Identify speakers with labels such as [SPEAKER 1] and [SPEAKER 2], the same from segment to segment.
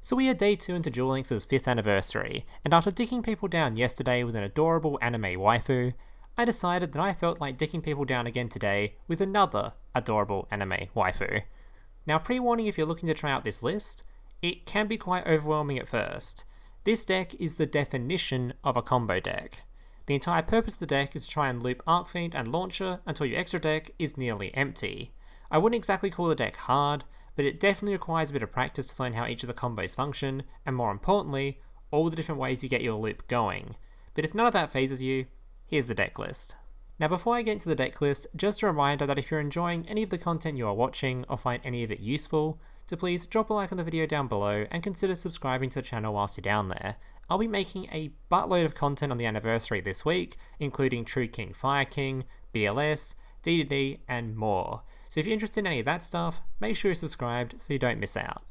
[SPEAKER 1] So we are day 2 into Duel Links' 5th anniversary, and after dicking people down yesterday with an adorable anime waifu, I decided that I felt like dicking people down again today with another adorable anime waifu. Now pre-warning, if you're looking to try out this list, it can be quite overwhelming at first. This deck is the definition of a combo deck. The entire purpose of the deck is to try and loop Archfiend and Launcher until your extra deck is nearly empty. I wouldn't exactly call the deck hard, but it definitely requires a bit of practice to learn how each of the combos function, and more importantly, all the different ways you get your loop going. But if none of that phases you, here's the deck list. Now before I get into the deck list, just a reminder that if you're enjoying any of the content you are watching or find any of it useful, to please drop a like on the video down below and consider subscribing to the channel whilst you're down there. I'll be making a buttload of content on the anniversary this week, including True King Fire King, BLS, D2D, and more. So if you're interested in any of that stuff, make sure you're subscribed so you don't miss out.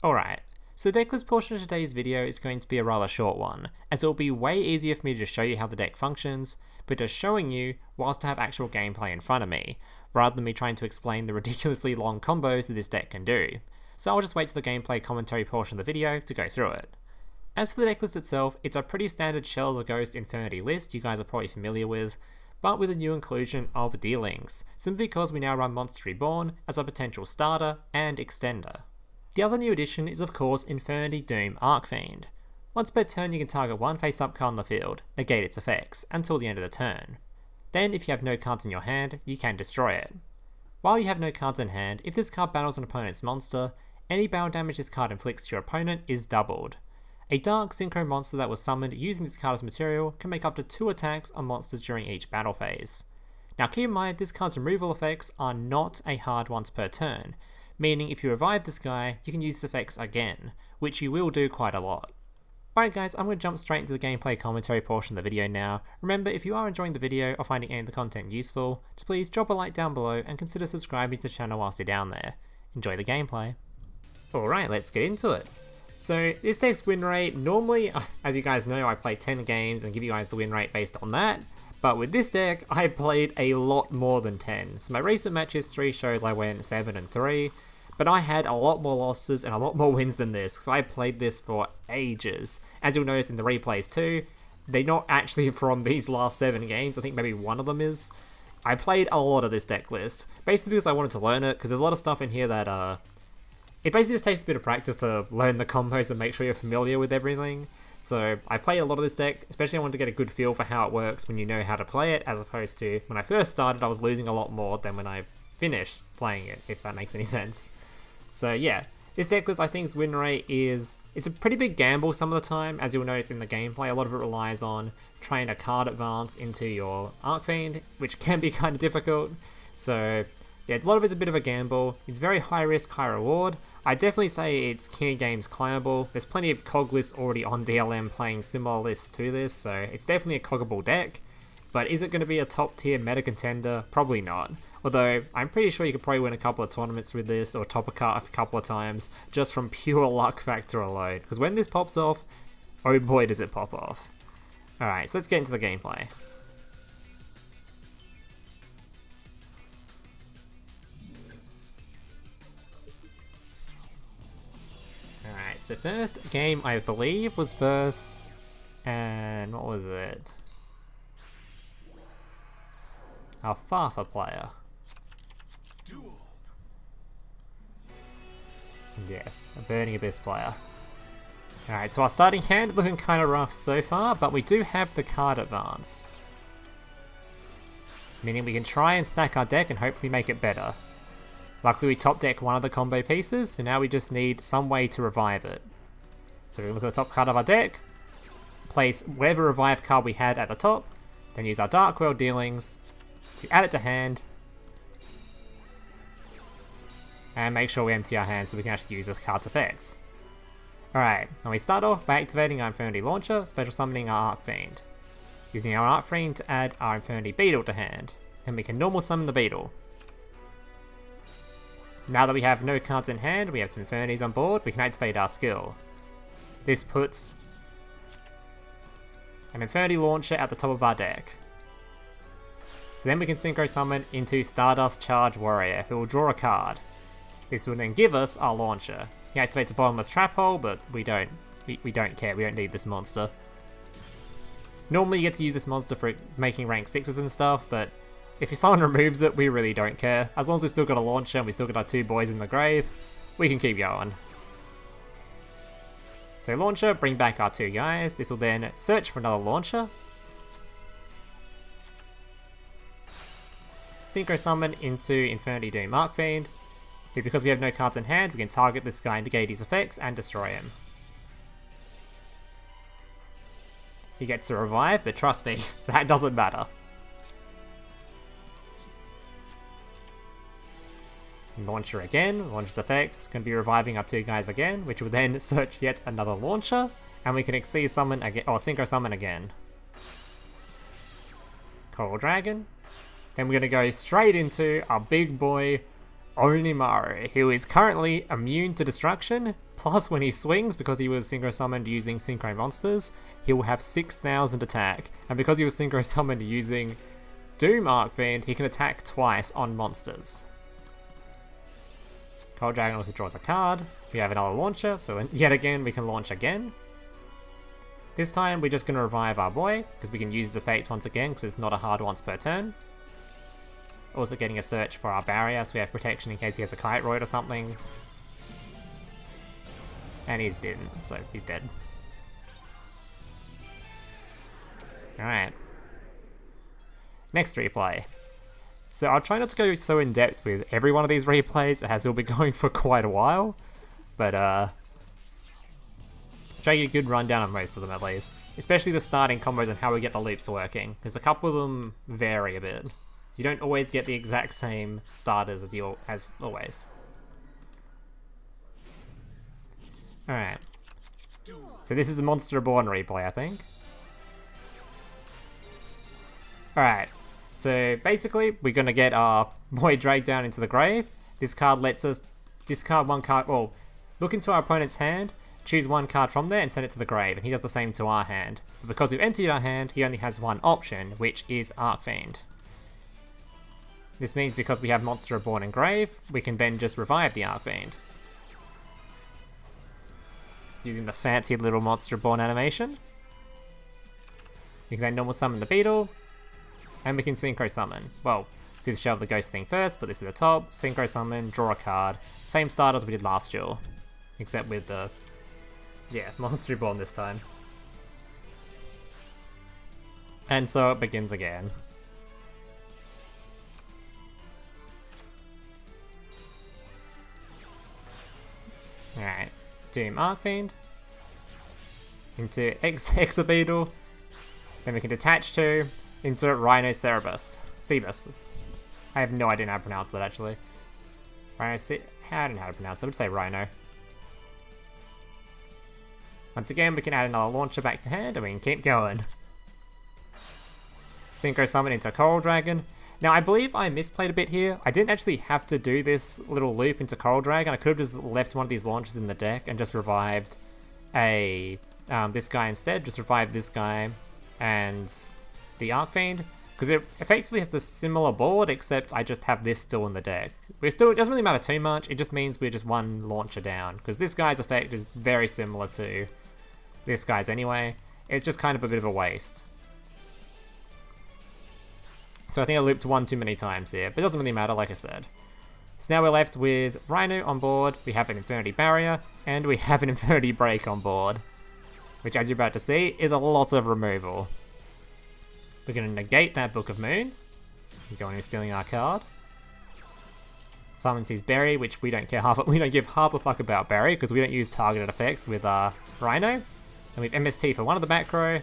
[SPEAKER 1] Alright, so the decklist portion of today's video is going to be a rather short one, as it will be way easier for me to just show you how the deck functions, but just showing you whilst I have actual gameplay in front of me, rather than me trying to explain the ridiculously long combos that this deck can do. So I'll just wait till the gameplay commentary portion of the video to go through it. As for the decklist itself, it's a pretty standard Shell of the Ghost Infernity list you guys are probably familiar with, but with a new inclusion of D-Links, simply because we now run Monster Reborn as a potential starter and extender. The other new addition is of course Infernity Doom Archfiend. Once per turn you can target one face-up card on the field, negate its effects, until the end of the turn. Then if you have no cards in your hand, you can destroy it. While you have no cards in hand, if this card battles an opponent's monster, any battle damage this card inflicts to your opponent is doubled. A dark synchro monster that was summoned using this card as material can make up to 2 attacks on monsters during each battle phase. Now keep in mind this card's removal effects are not a hard once per turn, meaning if you revive this guy you can use his effects again, which you will do quite a lot. Alright guys, I'm going to jump straight into the gameplay commentary portion of the video now. Remember, if you are enjoying the video or finding any of the content useful, just please drop a like down below and consider subscribing to the channel whilst you're down there. Enjoy the gameplay. Alright, let's get into it. So this deck's win rate, normally, as you guys know, I play 10 games and give you guys the win rate based on that, but with this deck, I played a lot more than 10. So my recent match history shows I went 7-3, but I had a lot more losses and a lot more wins than this, because I played this for ages. As you'll notice in the replays too, they're not actually from these last 7 games, I think maybe one of them is. I played a lot of this deck list, basically because I wanted to learn it, because there's a lot of stuff in here that, it basically just takes a bit of practice to learn the combos and make sure you're familiar with everything. So I played a lot of this deck, especially I wanted to get a good feel for how it works when you know how to play it, as opposed to when I first started I was losing a lot more than when I finished playing it, if that makes any sense. So yeah, this deck list I think's win rate is, it's a pretty big gamble some of the time, as you'll notice in the gameplay. A lot of it relies on trying a card advance into your Archfiend, which can be kind of difficult. So yeah, a lot of it's a bit of a gamble. It's very high risk, high reward. I definitely say it's King Games climbable. There's plenty of cog lists already on DLM playing similar lists to this, so it's definitely a coggable deck. But is it going to be a top tier meta contender? Probably not. Although, I'm pretty sure you could probably win a couple of tournaments with this, or top a card a couple of times, just from pure luck factor alone. Because when this pops off, oh boy does it pop off. Alright, so let's get into the gameplay. Alright, so first game I believe was versus, and what was it? Our Fafa player. Duel. Yes, a Burning Abyss player. Alright, so our starting hand looking kind of rough so far, but we do have the card advance. Meaning we can try and stack our deck and hopefully make it better. Luckily we top deck one of the combo pieces, so now we just need some way to revive it. So we look at the top card of our deck, place whatever revive card we had at the top, then use our Dark World dealings to add it to hand, and make sure we empty our hand so we can actually use the card's effects. Alright, and we start off by activating our Infernity Launcher, special summoning our Archfiend. Using our Archfiend to add our Infernity Beetle to hand, then we can normal summon the Beetle. Now that we have no cards in hand, we have some Infernities on board, we can activate our skill. This puts an Infernity Launcher at the top of our deck. So then we can synchro summon into Stardust Charge Warrior, who will draw a card. This will then give us our launcher. He activates a bottomless trap hole, but we don't care. We don't need this monster. Normally you get to use this monster for making rank 6s and stuff, but if someone removes it, we really don't care. As long as we've still got a launcher and we still got our 2 boys in the grave, we can keep going. So launcher, bring back our 2 guys. This will then search for another launcher. Synchro summon into Infernity Doom Archfiend. But because we have no cards in hand, we can target this guy, negate his effects, and destroy him. He gets a revive, but trust me, that doesn't matter. Launcher again, launcher's effects, can be reviving our 2 guys again, which will then search yet another launcher, and we can Exceed summon again, or Synchro summon again. Coral Dragon. Then we're going to go straight into our big boy, Onimaru, who is currently immune to destruction, plus when he swings, because he was Synchro summoned using Synchro monsters, he will have 6,000 attack, and because he was Synchro summoned using Doom Archfiend, he can attack twice on monsters. Cold Dragon also draws a card. We have another launcher, so yet again we can launch again. This time we're just going to revive our boy, because we can use his effects once again, because it's not a hard once per turn. Also getting a search for our barrier, so we have protection in case he has a Kite Roid or something. And he's dead, so he's dead. Alright. Next replay. So I'll try not to go so in depth with every one of these replays, as we'll be going for quite a while. But try to get a good rundown on most of them at least. Especially the starting combos and how we get the loops working, because a couple of them vary a bit. So you don't always get the exact same starters as always. Alright. So this is a Monster Reborn replay, I think. Alright. So basically, we're going to get our boy dragged down into the grave. This card lets us discard 1 card, well, look into our opponent's hand, choose 1 card from there and send it to the grave, and he does the same to our hand. But because we've emptied our hand, he only has 1 option, which is Archfiend. This means because we have Monster Reborn and Grave, we can then just revive the Archfiend. Using the fancy little Monster Reborn animation. We can then normal summon the Beetle, and we can Synchro summon. Well, do the Shell of the Ghost thing first, put this at the top, Synchro summon, draw a card. Same start as we did last duel, except with the, yeah, Monster Reborn this time. And so it begins again. Alright, Doom Archfiend into Exa-Beetle, then we can detach to into Rhinosebus. I have no idea how to pronounce that actually. I don't know how to pronounce it, I would say Rhino. Once again, we can add another launcher back to hand and we can keep going. Synchro summon into Coral Dragon. Now, I believe I misplayed a bit here. I didn't actually have to do this little loop into Coral Dragon. I could have just left one of these launchers in the deck and just revived this guy instead. Just revived this guy and the Archfiend. Because it effectively has the similar board, except I just have this still in the deck. It doesn't really matter too much. It just means we're just 1 launcher down. Because this guy's effect is very similar to this guy's anyway. It's just kind of a bit of a waste. So I think I looped 1 too many times here, but it doesn't really matter, like I said. So now we're left with Rhino on board, we have an Infernity Barrier, and we have an Infernity Break on board. Which, as you're about to see, is a lot of removal. We're going to negate that Book of Moon. He's the one who's stealing our card. Summons his Berry, which we don't give half a fuck about Berry, because we don't use targeted effects with Rhino. And we have MST for 1 of the back row.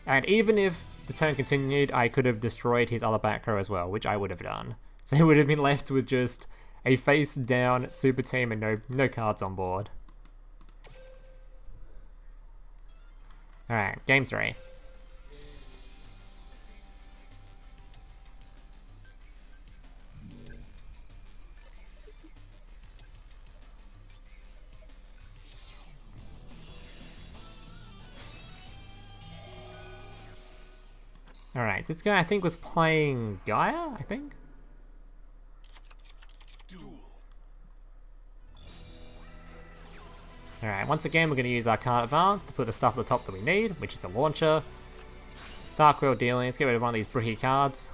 [SPEAKER 1] And even if the turn continued, I could have destroyed his other back row as well, which I would have done. So he would have been left with just a face down super team and no cards on board. Alright, game 3. Alright, so this guy I think was playing Gaia, I think?
[SPEAKER 2] Duel.
[SPEAKER 1] Alright, once again we're going to use our card advance to put the stuff at the top that we need, which is a launcher. Dark World Dealing, let's get rid of one of these bricky cards.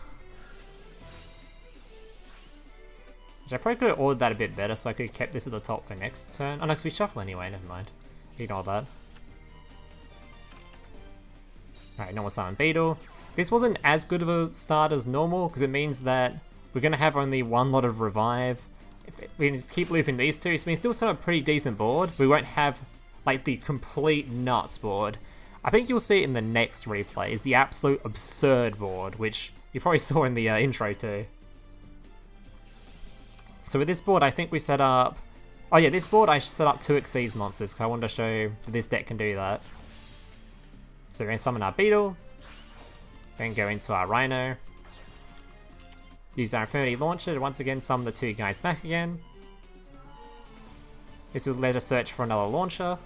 [SPEAKER 1] Which I probably could have ordered that a bit better so I could have kept this at the top for next turn. Oh no, because we shuffle anyway, never mind. Ignore that. Alright, normal summon Beetle. This wasn't as good of a start as normal, because it means that we're going to have only one lot of revive. If we can keep looping these two, so we can still set a pretty decent board. We won't have like the complete nuts board. I think you'll see it in the next replay, is the absolute absurd board, which you probably saw in the intro too. So with this board, I think we set up... Oh yeah, this board I set up 2 Xyz monsters, because I wanted to show that this deck can do that. So we're going to summon our Beetle, then go into our Rhino, use our Infernity Launcher to once again summon the 2 guys back again. This will let us search for another launcher,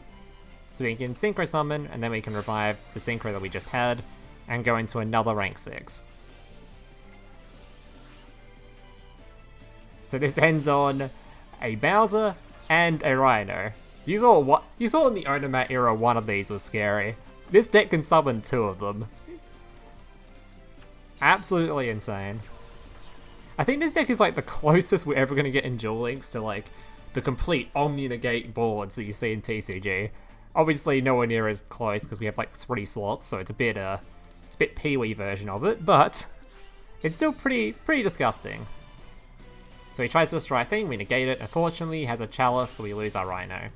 [SPEAKER 1] so we can Synchro Summon, and then we can revive the Synchro that we just had, and go into another rank 6. So this ends on a Bounzer and a Rhino. You saw in the Onimaru era one of these was scary. This deck can summon 2 of them. Absolutely insane. I think this deck is like the closest we're ever going to get in Duel Links to like the complete Omni-Negate boards that you see in TCG. Obviously nowhere near as close because we have like 3 slots, so it's a bit Pee-wee version of it, but it's still pretty disgusting. So he tries to destroy a thing, we negate it. Unfortunately, he has a Chalice, so we lose our Rhino.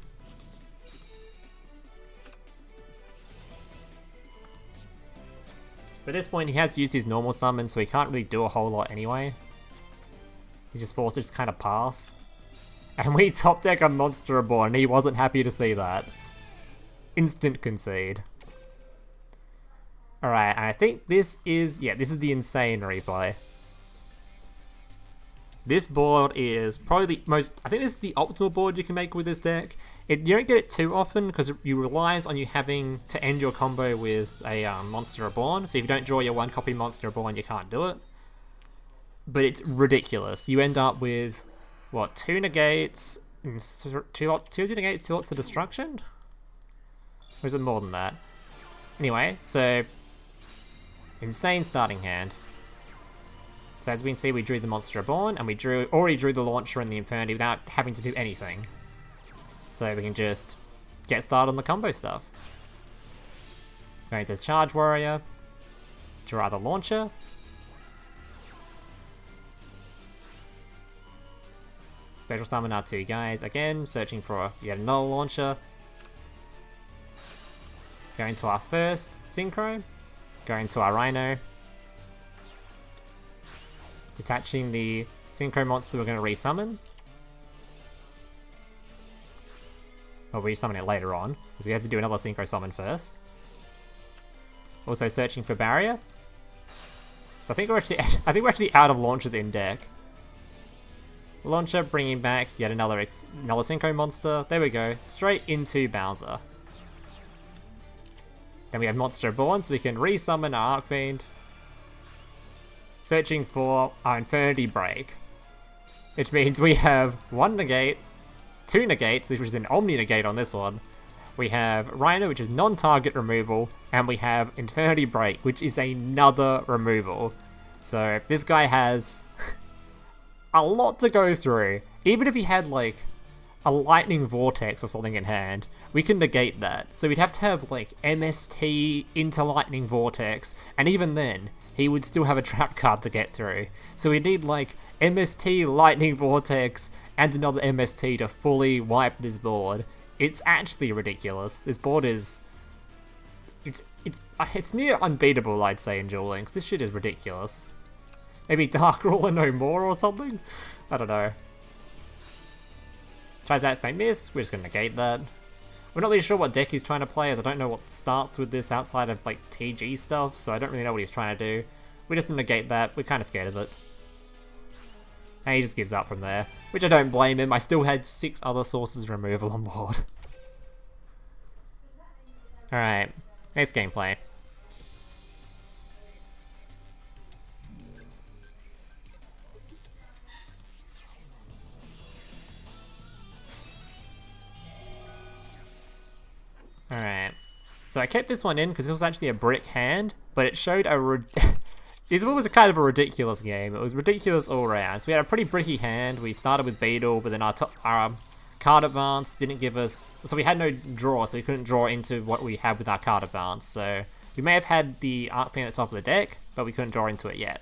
[SPEAKER 1] But at this point, he has used his normal summon, so he can't really do a whole lot anyway. He's just forced to just kind of pass. And we top deck a Monster Reborn, and he wasn't happy to see that. Instant concede. Alright, and I think this is the insane replay. This board is probably the most, I think this is the optimal board you can make with this deck. You don't get it too often because it relies on you having to end your combo with a Monster Reborn. So if you don't draw your 1-copy Monster Reborn, you can't do it. But it's ridiculous. You end up with, what, 2 negates, and 2 negates, 2 lots of destruction? Or is it more than that? Anyway, so insane starting hand. So as we can see, we drew the Monster Reborn, and we already drew the Launcher and the Infernity without having to do anything. So we can just get started on the combo stuff. Going to Charge Warrior, draw the Launcher. Special summon our 2 guys, again, searching for yet another Launcher. Going to our first Synchro, going to our Rhino. Detaching the Synchro monster we're going to resummon. Or resummon it later on, because we have to do another Synchro summon first. Also searching for Barrier. So I think we're actually out of launchers in deck. Launcher bringing back yet another Synchro monster. There we go, straight into Bounzer. Then we have Monster Reborn, so we can resummon our Archfiend. Searching for our Infernity Break, which means we have 1 negate, 2 negates, which is an Omni negate on this one. We have Rhino, which is non-target removal, and we have Infernity Break, which is another removal. So this guy has a lot to go through. Even if he had like a Lightning Vortex or something in hand, we can negate that. So we'd have to have like MST into Lightning Vortex, and even then, he would still have a trap card to get through. So we need like MST, Lightning Vortex, and another MST to fully wipe this board. It's actually ridiculous. This board is... It's near unbeatable, I'd say, in Duel Links. This shit is ridiculous. Maybe Dark Ruler no more or something? I don't know. Tries to activate Mist, we're just gonna negate that. We're not really sure what deck he's trying to play, as I don't know what starts with this outside of like TG stuff, so I don't really know what he's trying to do. We just negate that, we're kind of scared of it. And he just gives up from there, which I don't blame him. I still had 6 other sources of removal on board. Alright, next gameplay. So I kept this one in because it was actually a brick hand, but it showed this one was a kind of a ridiculous game. It was ridiculous all around. So we had a pretty bricky hand. We started with Beetle, but then our card advance didn't give us... So we had no draw, so we couldn't draw into what we had with our card advance. So we may have had the Archfiend at the top of the deck, but we couldn't draw into it yet.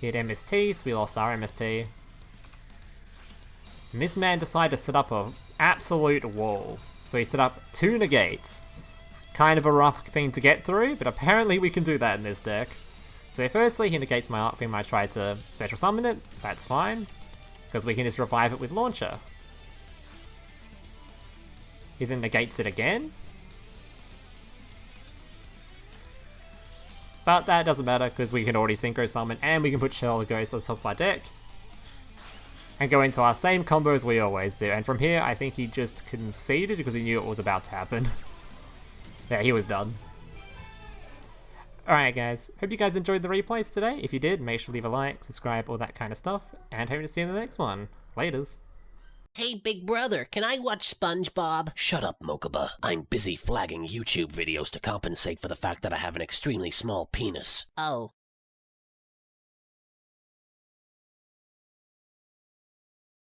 [SPEAKER 1] He had MST, so we lost our MST. And this man decided to set up an absolute wall. So he set up 2 negates. Kind of a rough thing to get through, but apparently we can do that in this deck. So firstly, he negates my Archfiend when I try to special summon it. That's fine, because we can just revive it with Launcher. He then negates it again. But that doesn't matter, because we can already Synchro Summon, and we can put Shell Ghost on the top of our deck. And go into our same combo as we always do. And from here, I think he just conceded because he knew it was about to happen. Yeah, he was done. Alright guys, hope you guys enjoyed the replays today. If you did, make sure to leave a like, subscribe, all that kind of stuff. And hope to see you in the next one. Laters.
[SPEAKER 2] Hey, big brother, can I watch SpongeBob?
[SPEAKER 3] Shut up, Mokuba. I'm busy flagging YouTube videos to compensate for the fact that I have an extremely small penis.
[SPEAKER 2] Oh.